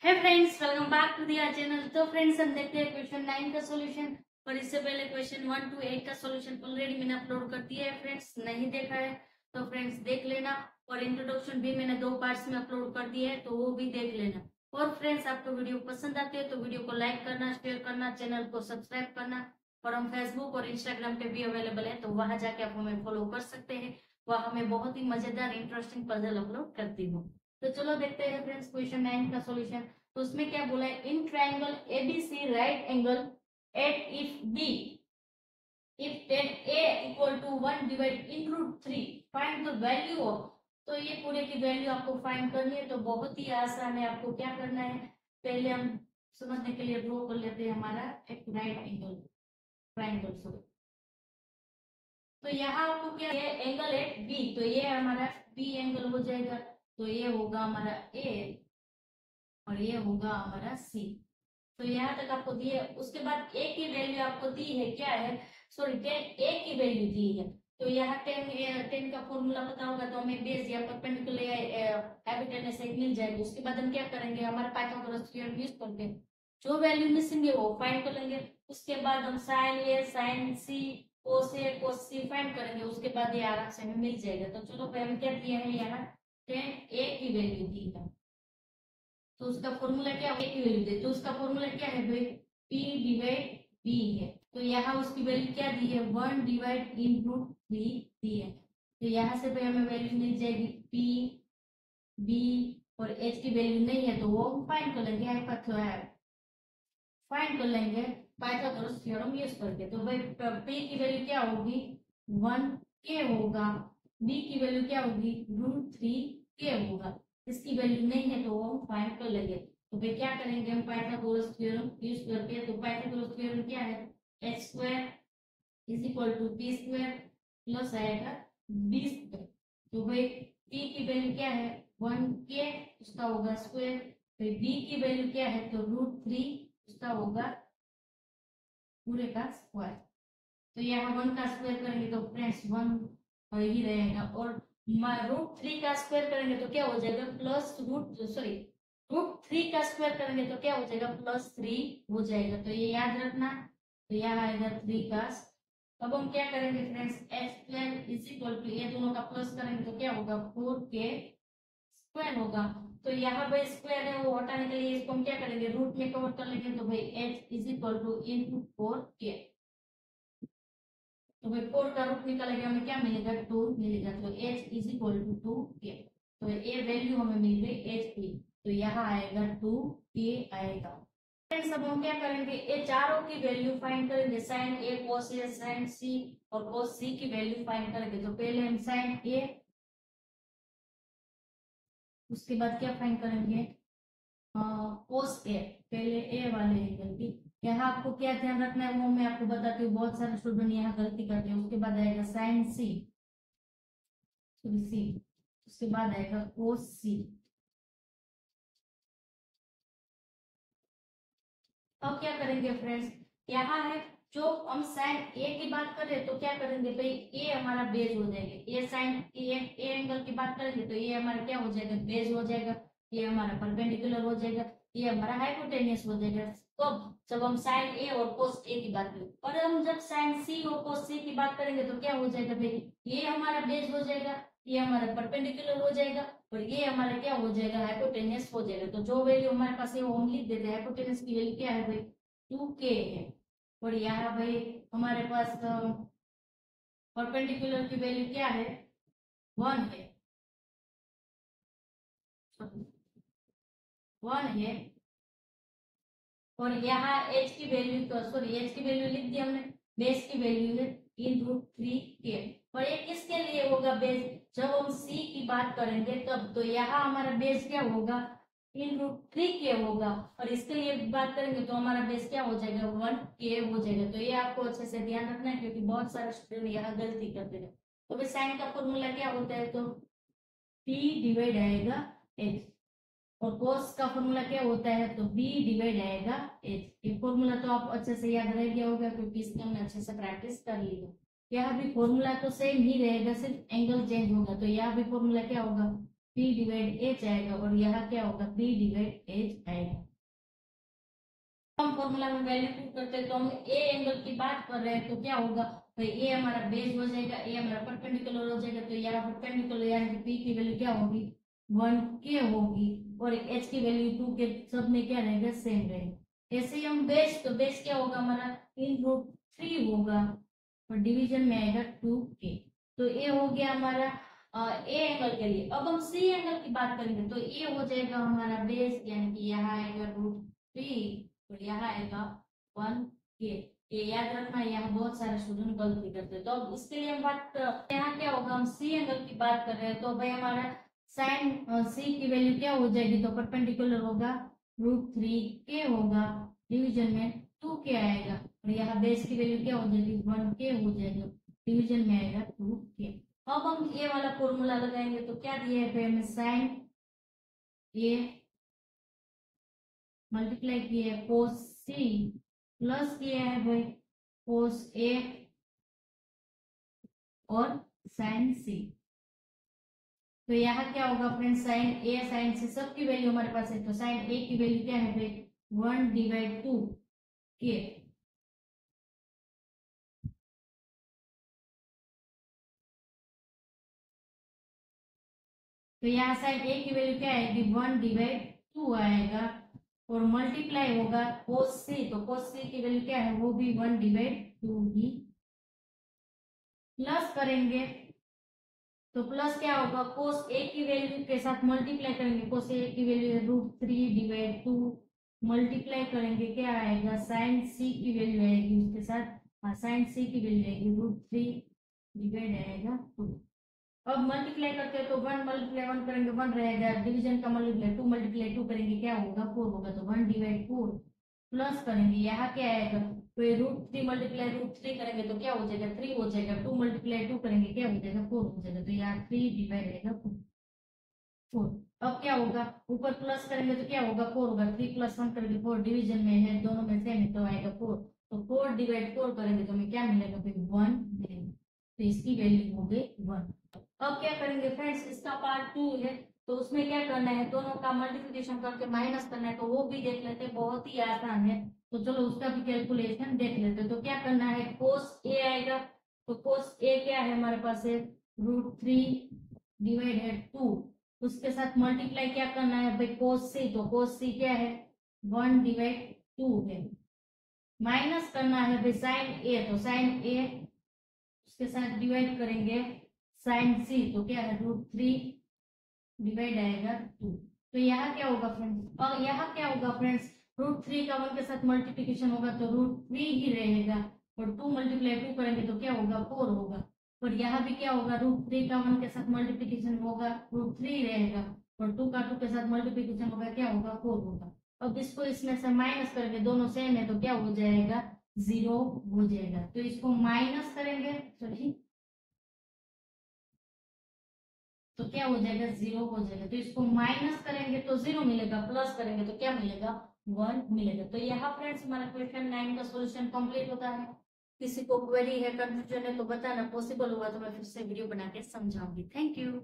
है friends, welcome back to their channel. तो friends, हम देखते हैं क्वेश्चन 9 का सॉल्यूशन। और इससे पहले क्वेश्चन 1 to 8 का सॉल्यूशन ऑलरेडी मैंने अपलोड कर दिया है। फ्रेंड्स, नहीं देखा है तो फ्रेंड्स देख लेना। और इंट्रोडक्शन भी मैंने 2 पार्ट्स में अपलोड कर दिया है, तो वो भी देख लेना। और फ्रेंड्स, आपको वीडियो पसंद आती है तो वीडियो को लाइक करना, शेयर करना, चैनल को सब्सक्राइब करना। और हम फेसबुक और इंस्टाग्राम पे भी अवेलेबल है, तो वहां जाके आप हमें फॉलो कर सकते हैं। वहां मैं बहुत ही मजेदार इंटरेस्टिंग पजल अपलोड करती हूँ। तो चलो देखते हैं फ्रेंड्स क्वेश्चन 9 का सॉल्यूशन। तो उसमें क्या बोला है, in triangle ABC right angle at if B if tan A equal to 1 divide in root 3 find the value of. तो ये पूरे की वैल्यू आपको फाइंड करनी है। तो बहुत ही आसान है। आपको क्या करना है, पहले हम समझने के लिए ड्रॉ कर लेते हैं हमारा एक राइट एंगल ट्राइंगल। सॉरी, तो यहाँ आपको क्या है, एंगल एट बी, तो ये हमारा बी एंगल हो जाएगा। तो ये होगा हमारा ए और ये होगा हमारा सी। तो यहाँ तक आपको दिए। उसके बाद ए की वैल्यू आपको दी है, क्या है, सॉरी 10 ए की वैल्यू दी है। तो यहाँ 10 का फॉर्मूला पता होगा, तो हमें बेस या परपेंडिकुलर हाइपोटेनस एक मिल जाएगी। उसके बाद हम क्या करेंगे, हमारा पाइथागोरस थ्योरम यूज करके जो वैल्यू मिसिंग है वो फाइंड कर लेंगे। उसके बाद हम साइन ए साइन सी कोस ए कोस सी फाइंड करेंगे। उसके बाद ये आराम से हमें मिल जाएगा। तो चलो हम क्या दिया है, यहाँ 10 ए की वैल्यू दी है। तो उसका फॉर्मूला क्या है, की वैल्यू दे, तो उसका फॉर्मूला क्या है भाई, p डिवाइड b है। तो यहाँ उसकी वैल्यू क्या दी है, 1 डिवाइड इन रूट 3 दी है। तो यहाँ से भाई हमें वैल्यू मिल जाएगी p b और h की वैल्यू नहीं है, तो वो हम फाइंड कर लेंगे, फाइंड कर लेंगे पाइथागोरस थ्योरम यूज करके। तो भाई p की वैल्यू क्या होगी, 1k होगा, b की वैल्यू क्या होगी, √3k होगा। इसकी वैल्यू नहीं है तो वो हम फाइंड कर लेंगे। तो भाई क्या करेंगे, हम पाइथागोरस थ्योरम यूज करके। तो पाइथागोरस थ्योरम क्या है, h² is equal to p square plus आएगा b स्क्वायर। तो भाई p की वैल्यू क्या है, 1k, उसका होगा स्क्वायर। फिर b की वैल्यू क्या है, तो √3, उसका होगा पूरे का स्क्वायर। तो यहाँ 1 का स्क्वायर करेंगे तो फ्रेंड्स 1 ही रहेगा। और √3 का स्क्वायर करेंगे तो क्या हो जाएगा, √3 का स्क्वायर करेंगे तो क्या हो जाएगा, +3 हो जाएगा। तो ये याद रखना। तो यहाँ आएगा 3 का। अब हम क्या करेंगे friends, h² is equal to, ये दोनों का प्लस करेंगे तो क्या होगा, 4k स्क्वायर होगा। तो यहाँ भाई स्क्वायर है वो हटाने के लिए इसको हम क्या करेंगे, रूट में कवर कर लेंगे। तो भाई h is equal to in 4k। तो भाई 4 का रूट निकालेंगे, हमें क्या मिलेगा, 2 मिलेगा। तो h is equal to 2k। तो ये वैल्यू हमें मिल गई h की। तो यहाँ आएगा 2k आएगा। फ्रेंड्स, अब हम क्या करेंगे, ये चारों की वैल्यू फाइंड करेंगे। साइन ए कोस ए साइन सी और कोस सी की वैल्यू फाइंड करेंगे। तो पहले हम साइन ए, उसके बाद क्या फाइंड करेंगे, कोस ए, पहले ए वाले एंगल की। यहाँ आपको क्या ध्यान रखना है वो मैं आपको बताती हूँ, बहुत सारे स्टूडेंट यहाँ गलती करते हैं। उसके बाद आएगा साइन सी, सी, उसके बाद आएगा कोस सी। अब क्या करेंगे फ्रेंड्स, यहाँ है जो हम साइन ए की बात कर रहे हैं तो क्या करेंगे भाई, ए हमारा बेस हो जाएगा। ये साइन ए एंगल की बात करेंगे तो ये हमारा क्या हो जाएगा, बेस हो जाएगा। ये हमारा परपेंडिकुलर हो जाएगा, ये हमारा हाइपोटेनियस हो जाएगा। तो जब हम साइन ए और कोस ए की बात करें, और हम जब साइन सी और कोस सी की बात करेंगे तो क्या हो जाएगा भाई, ये हमारा बेस हो जाएगा, ये हमारा परपेंडिकुलर हो जाएगा, और ये हमारा क्या हो जाएगा, हाइपोटेनियस हो जाएगा। तो जो वैल्यू हमारे पास है वो हम लिख देते हैं। हाइपोटेनियस की वैल्यू क्या है भाई, 2k है। और यहाँ भाई हमारे पास परपेंडिकुलर की वैल्यू क्या है, 1 है, 1 है। और यहाँ h की वैल्यू, तो सॉरी h की वैल्यू लिख दी हमने, बेस की वैल्यू है √3k। और ये किसके लिए होगा बेस, जब हम c की बात करेंगे तब। तो यहाँ हमारा बेस क्या होगा, √3k होगा। और इसके लिए बात करेंगे तो हमारा बेस क्या हो जाएगा, 1k हो जाएगा। तो ये आपको अच्छे से ध्यान रखना है, क्योंकि बहुत सारे स्टूडेंट यहाँ गलती करते हैं। तो भाई साइन का फॉर्मूला क्या होता है, तो p डिवाइड आएगा h। और कोस का फॉर्मूला क्या होता है, तो b डिवाइड आएगा h। ये फॉर्मूला तो आप अच्छे से याद रह गया होगा, क्योंकि इसकी हमने अच्छे से प्रैक्टिस कर ली है। यहाँ भी फॉर्मूला तो सेम ही रहेगा, सिर्फ एंगल चेंज होगा। तो यहाँ भी फॉर्मूला क्या होगा, p डिवाइड h आएगा, और यहाँ क्या होगा, b डिवाइड h आएगा। फॉर्मूला में वैल्यू पुट करते हैं तो हम ए एंगल की बात कर रहे हैं तो क्या होगा भाई ए हमारा बेस हो जाएगा, ए हमारा परपेंडिकुलर हो जाएगा, तो यहाँ परपेंडिकुलर यानी कि पी की वैल्यू क्या होगी 1k होगी और एच की वैल्यू 2 के सब में क्या रहेगा सेम रहेगा। ऐसे ही हम बेस, तो बेस क्या होगा हमारा इन रूट 3 होगा और डिवीजन में आएगा 2k। तो ये हो गया हमारा ए एंगल के लिए। अब हम सी एंगल की बात करेंगे तो ये हो जाएगा हमारा बेस यानी कि यहाँ आएगा रूट 3 और यहाँ आएगा 1k। ये याद रखना, यहाँ बहुत सारे स्टूडेंट गलती करते हैं। तो अब इसके लिए हम बात यहाँ क्या होगा, हम सी एंगल की बात कर रहे हैं तो भाई हमारा साइन सी की वैल्यू क्या हो जाएगी, तो परपेंडिकुलर होगा रूट 3k होगा, डिवीजन में 2k आएगा और यहाँ बेस की वैल्यू क्या हो जाएगी 1k हो जाएगा, डिवीजन में आएगा 2k। अब हम ये वाला फॉर्मूला लगाएंगे तो क्या दिया है हमें साइन ए मल्टीप्लाई किया है कोस सी प्लस किया है भाई कोस ए और साइन सी। तो यहाँ क्या होगा फ्रेंड्स साइन ए साइन सी सबकी वैल्यू हमारे पास है, तो साइन ए की वैल्यू क्या है भाई 1/2k। तो यहाँ साइन ए की वैल्यू क्या आएगी 1/2 आएगा और मल्टीप्लाई होगा कोस सी, तो कोस सी की वैल्यू क्या है वो भी 1/2 ही। प्लस करेंगे तो प्लस क्या होगा कोस ए की वैल्यू के साथ मल्टीप्लाई करेंगे, कोस ए की वैल्यू है रूट 3/2 मल्टीप्लाई करेंगे क्या आएगा साइन सी की वैल्यू आएगी उसके साथ, हाँ साइन सी की वैल्यू आएगी रूट 3 डिवाइड आएगा 2। अब मल्टीप्लाई करते हैं तो 1 मल्टीप्लाई 1 करेंगे 1 रहेगा, डिवीजन का मल्टीप्लाई 2 मल्टीप्लाई 2 करेंगे क्या होगा 4 होगा, तो 1/4 प्लस करेंगे यहाँ क्या आएगा तो ये रूट 3 मल्टीप्लाई रूट 3 करेंगे तो क्या हो जाएगा 3 हो जाएगा, 2 मल्टीप्लाई 2 करेंगे क्या हो जाएगा 4 हो जाएगा, तो यहाँ 3 डिवाइड आएगा 4। अब क्या होगा ऊपर प्लस करेंगे तो क्या होगा 4 होगा, 3 + 1 करेंगे 4, डिवीजन में है दोनों में सेम है तो आएगा 4, तो 4 डिवाइड 4 करेंगे तो हमें क्या मिलेगा फिर 1 मिलेगा, तो इसकी वैल्यू हो गई 1। अब क्या करेंगे फ्रेंड्स इसका पार्ट 2 है तो उसमें क्या करना है दोनों का मल्टीप्लिकेशन करके माइनस करना है, तो वो भी देख लेते हैं, बहुत ही आसान है। तो चलो उसका भी कैलकुलेशन देख लेते हैं। तो क्या करना है कोस ए आएगा, तो कोस ए क्या है हमारे पास है रूट 3/2, उसके साथ मल्टीप्लाई क्या करना है भाई कोस सी, तो कोस सी क्या है 1/2 है। माइनस करना है भाई साइन ए, तो साइन ए उसके साथ डिवाइड करेंगे साइन सी, तो क्या है रूट 3 डिवाइड आएगा 2। तो यहाँ क्या होगा फ्रेंड्स, और यहाँ क्या होगा फ्रेंड्स रूट 3 का 1 के साथ मल्टीप्लिकेशन होगा तो रूट 3 ही रहेगा और 2 मल्टीप्लाई 2 करेंगे तो क्या होगा 4 होगा, और यहाँ भी क्या होगा रूट 3 का 1 के साथ मल्टीप्लिकेशन होगा रूट 3 रहेगा और 2 का 2 के साथ मल्टीप्लिकेशन होगा क्या होगा 4 होगा। अब इसको इसमें से माइनस करेंगे दोनों सेम है तो क्या हो जाएगा 0 हो जाएगा, तो इसको माइनस करेंगे सॉरी तो क्या हो जाएगा 0 हो जाएगा, तो इसको माइनस करेंगे तो 0 मिलेगा, प्लस करेंगे तो क्या मिलेगा 1 मिलेगा। तो यहाँ फ्रेंड्स हमारा क्वेश्चन 9 का सॉल्यूशन कंप्लीट होता है। किसी को क्वेरी है कंफ्यूजन है तो बताना, पॉसिबल हुआ तो मैं फिर से वीडियो बना के समझाऊंगी। Thank you.